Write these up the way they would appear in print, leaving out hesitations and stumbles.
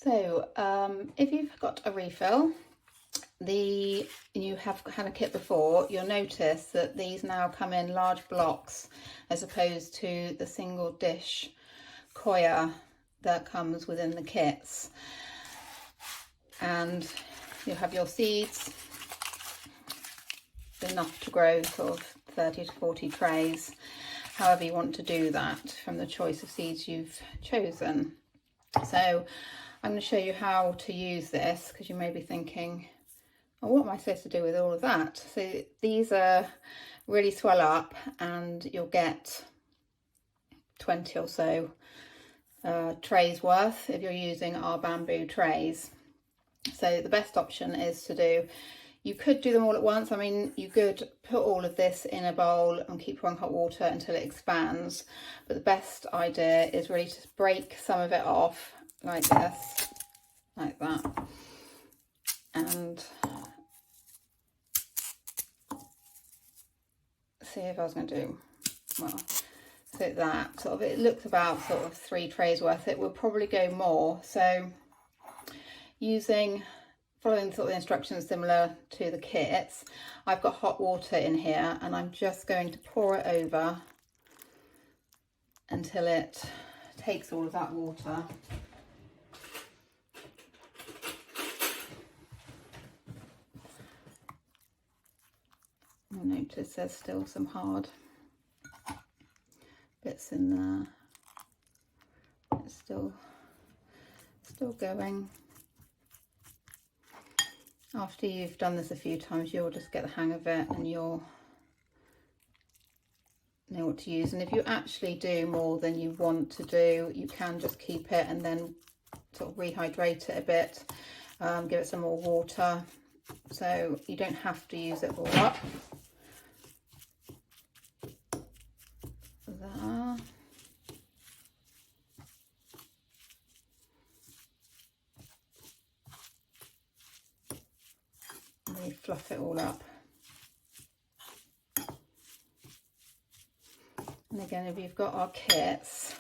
So if you've got a refill, you have had a kit before, you'll notice that these now come in large blocks as opposed to the single dish coir that comes within the kits. And you have your seeds, enough to grow sort of 30 to 40 trays, however you want to do that from the choice of seeds you've chosen. So I'm going to show you how to use this, because you may be thinking, oh, what am I supposed to do with all of that? So these are really swell up, and you'll get 20 or so trays worth if you're using our bamboo trays. So the best option is to do, you could do them all at once. I mean, you could put all of this in a bowl and keep running hot water until it expands. But the best idea is really to break some of it off like this, like that. And see if I was going to do, well, so that sort of, it looks about sort of 3 trays worth. It will probably go more. So following sort of instructions similar to the kits, I've got hot water in here, and I'm just going to pour it over until it takes all of that water. You'll notice there's still some hard bits in there. It's still going. After you've done this a few times, you'll just get the hang of it and you'll know what to use. And if you actually do more than you want to do, you can just keep it and then sort of rehydrate it a bit, give it some more water. So you don't have to use it all up. There. We fluff it all up. And again, if you've got our kits,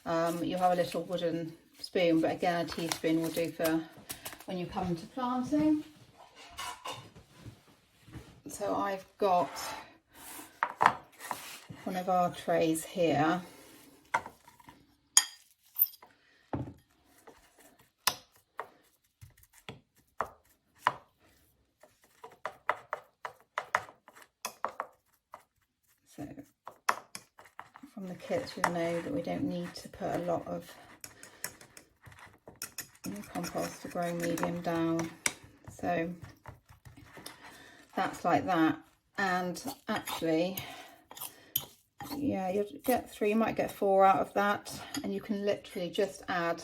you'll have a little wooden spoon, but again, a teaspoon will do for when you come to planting. So I've got one of our trays here. So from the kits, you'll know that we don't need to put a lot of compost to grow medium down. So that's like that. And actually, yeah, you'll get 3, you might get 4 out of that, and you can literally just add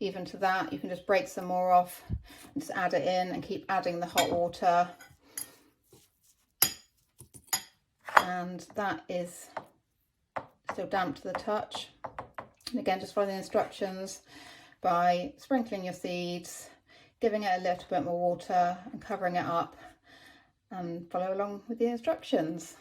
even to that. You can just break some more off and just add it in and keep adding the hot water. And that is still damp to the touch. And again, just follow the instructions by sprinkling your seeds, giving it a little bit more water and covering it up, and follow along with the instructions.